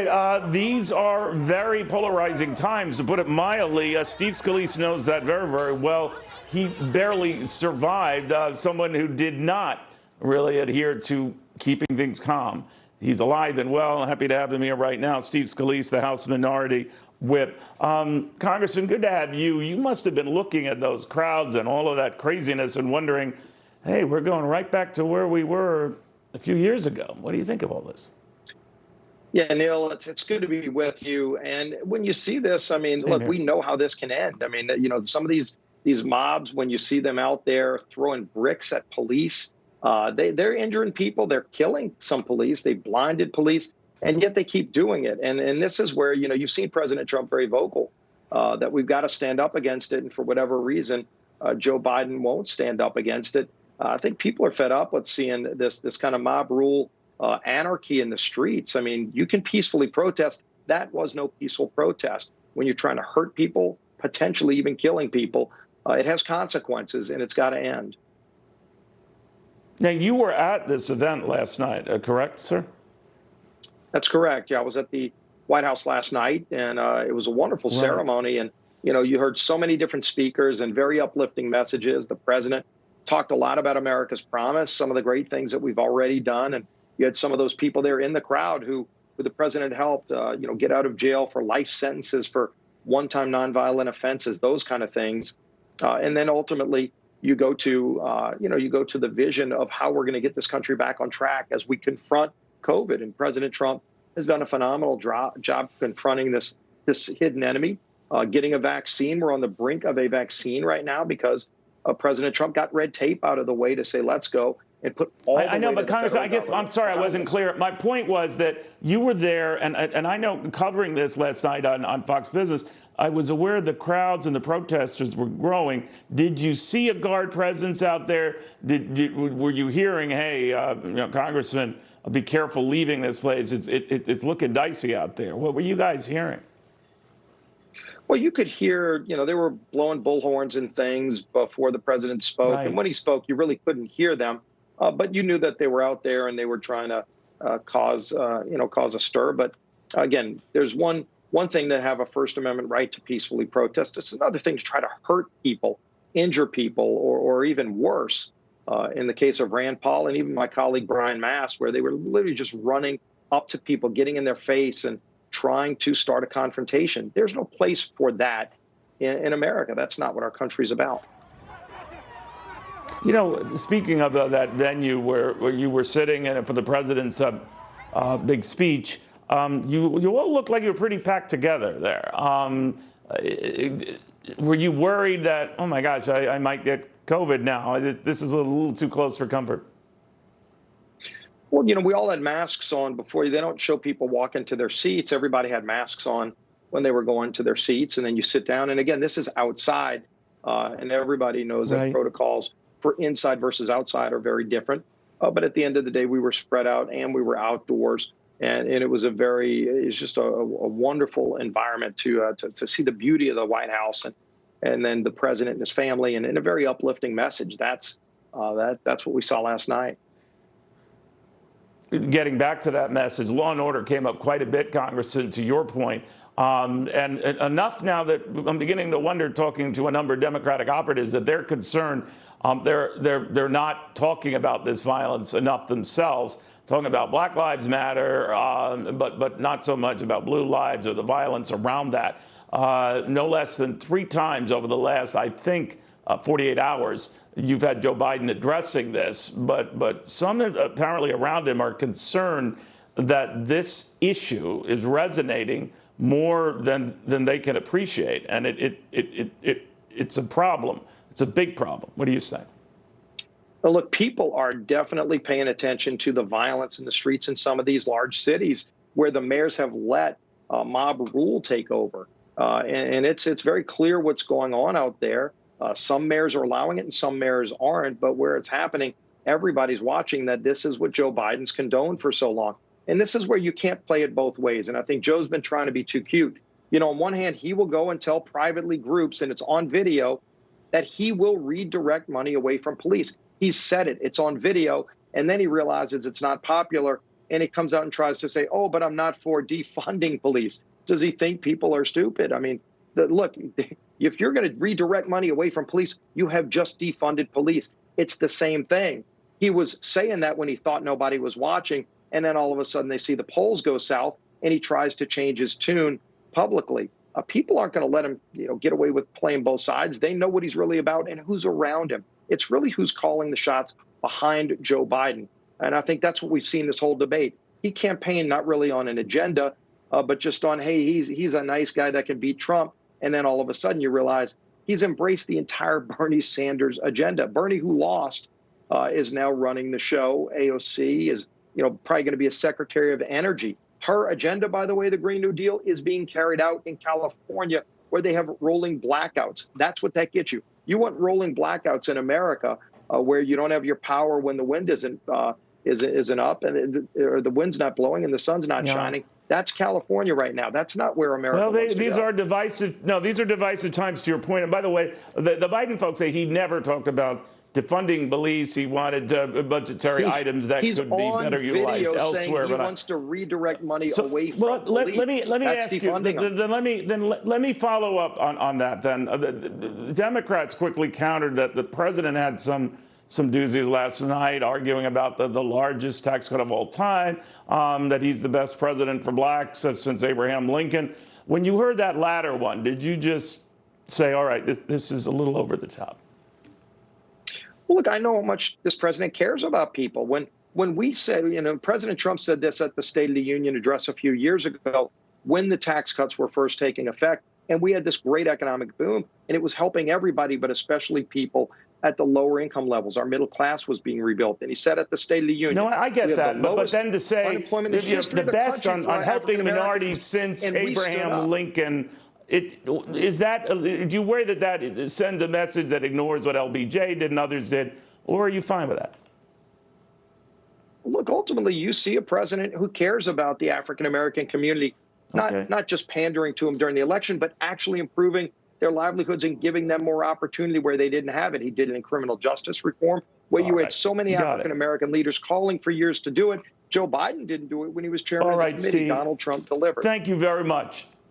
right, these are very polarizing times, to put it mildly. Steve Scalise knows that very, very well. He barely survived, someone who did not really adhere to keeping things calm. He's alive and well. Happy to have him here right now. Steve Scalise, the House Minority Whip. Congressman, good to have you. You must have been looking at those crowds and all of that craziness and wondering, hey, we're going right back to where we were a few years ago. What do you think of all this? Yeah, Neil, it's good to be with you. And when you see this, I mean, look, we know how this can end. I mean, you know, some of these mobs, when you see them out there throwing bricks at police, they're injuring people. They're killing some police. They blinded police, and yet they keep doing it. And this is where, you know, you've seen President Trump very vocal that we've got to stand up against it. And for whatever reason, Joe Biden won't stand up against it. I think people are fed up with seeing this kind of mob rule anarchy in the streets. I mean, you can peacefully protest. That was no peaceful protest. When you're trying to hurt people, potentially even killing people, it has consequences, and it's got to end. Now, you were at this event last night, correct, sir? That's correct. Yeah, I was at the White House last night, and it was a wonderful ceremony. And, you know, you heard so many different speakers and very uplifting messages. The president talked a lot about America's promise, some of the great things that we've already done. And you had some of those people there in the crowd who the president helped, you know, get out of jail for life sentences for one-time nonviolent offenses, those kind of things. And then ultimately, you go to, you go to the vision of how we're going to get this country back on track as we confront COVID. And President Trump has done a phenomenal job confronting this hidden enemy, getting a vaccine. We're on the brink of a vaccine right now because President Trump got red tape out of the way to say, let's go. And put all I know, but Congressman, I guess, I'm sorry, I wasn't clear. My point was that you were there, and I know covering this last night on Fox Business, I was aware the crowds and the protesters were growing. Did you see a guard presence out there? Were you hearing, hey, you know, Congressman, be careful leaving this place. It's looking dicey out there. What were you guys hearing? Well, you could hear, you know, they were blowing bullhorns and things before the president spoke. Right. And when he spoke, you really couldn't hear them. But you knew that they were out there and they were trying to cause a stir. But again, there's one thing to have a First Amendment right to peacefully protest. It's another thing to try to hurt people, injure people, or even worse. In the case of Rand Paul and even my colleague Brian Mast, where they were literally just running up to people, getting in their face and trying to start a confrontation. There's no place for that in America. That's not what our country's about. You know, speaking of that venue where you were sitting and for the president's big speech, you all looked like you were pretty packed together there. Were you worried that, oh my gosh, I might get COVID now? This is a little too close for comfort. Well, you know, we all had masks on before. They don't show people walk into their seats. Everybody had masks on when they were going to their seats. And then you sit down. And again, this is outside. And everybody knows that protocols for inside versus outside are very different. But at the end of the day, we were spread out and we were outdoors. And it was it's just a wonderful environment to see the beauty of the White House and then the president and his family and a very uplifting message. That's what we saw last night. Getting back to that message, law and order came up quite a bit, Congressman, to your point. And enough now that I'm beginning to wonder, talking to a number of Democratic operatives, that they're concerned. They're not talking about this violence enough themselves, talking about Black Lives Matter, but not so much about blue lives or the violence around that. No less than 3 times over the last, I think, 48 hours, you've had Joe Biden addressing this, but some apparently around him are concerned that this issue is resonating more than they can appreciate, and it's a problem. It's a big problem. What do you say? Well, look, people are definitely paying attention to the violence in the streets in some of these large cities where the mayors have let mob rule take over, and it's very clear what's going on out there. Some mayors are allowing it and some mayors aren't, but where it's happening, everybody's watching that this is what Joe Biden's condoned for so long. And this is where you can't play it both ways. And I think Joe's been trying to be too cute. You know, on one hand, he will go and tell privately groups, and it's on video, that he will redirect money away from police. He's said it. It's on video. And then he realizes it's not popular. and he comes out and tries to say, oh, but I'm not for defunding police. Does he think people are stupid? I mean, look, if you're going to redirect money away from police, you have just defunded police. It's the same thing. He was saying that when he thought nobody was watching, and then all of a sudden they see the polls go south, and he tries to change his tune publicly. People aren't going to let him, get away with playing both sides. They know what he's really about and who's around him. It's really who's calling the shots behind Joe Biden. And I think that's what we've seen this whole debate. He campaigned not really on an agenda, but just on, hey, he's a nice guy that can beat Trump. And then all of a sudden you realize he's embraced the entire Bernie Sanders agenda. Bernie, who lost, is now running the show. AOC is, probably going to be a Secretary of Energy. Her agenda, by the way, the Green New Deal, is being carried out in California, where they have rolling blackouts. That's what that gets you. You want rolling blackouts in America, where you don't have your power when the wind isn't up, and or the wind's not blowing and the sun's not shining. That's California right now. That's not where America wants to go. These are divisive. No, these are divisive times, to your point. And by the way, the Biden folks say he never talked about defunding police. He wanted budgetary items that could be better utilized elsewhere. He wants to redirect money away from police. Let me ask you. Let me follow up on that. Then the Democrats quickly countered that the president had some doozies last night, arguing about the largest tax cut of all time, that he's the best president for blacks since Abraham Lincoln. When you heard that latter one, did you just say, all right, this is a little over the top? Well, look, I know how much this president cares about people. When we said, President Trump said this at the State of the Union address a few years ago, when the tax cuts were first taking effect, and we had this great economic boom, and it was helping everybody, but especially people at the lower income levels. Our middle class was being rebuilt. And he said at the State of the Union. No, I get that. But then to say the best on helping minorities since Abraham Lincoln, do you worry that sends a message that ignores what LBJ did and others did, or are you fine with that? Look, ultimately, you see a president who cares about the African-American community, not just pandering to them during the election, but actually improving their livelihoods and giving them more opportunity where they didn't have it. He did it in criminal justice reform, where you had so many African-American leaders calling for years to do it. Joe Biden didn't do it when he was chairman of the committee. Steve. Donald Trump delivered. Thank you very much.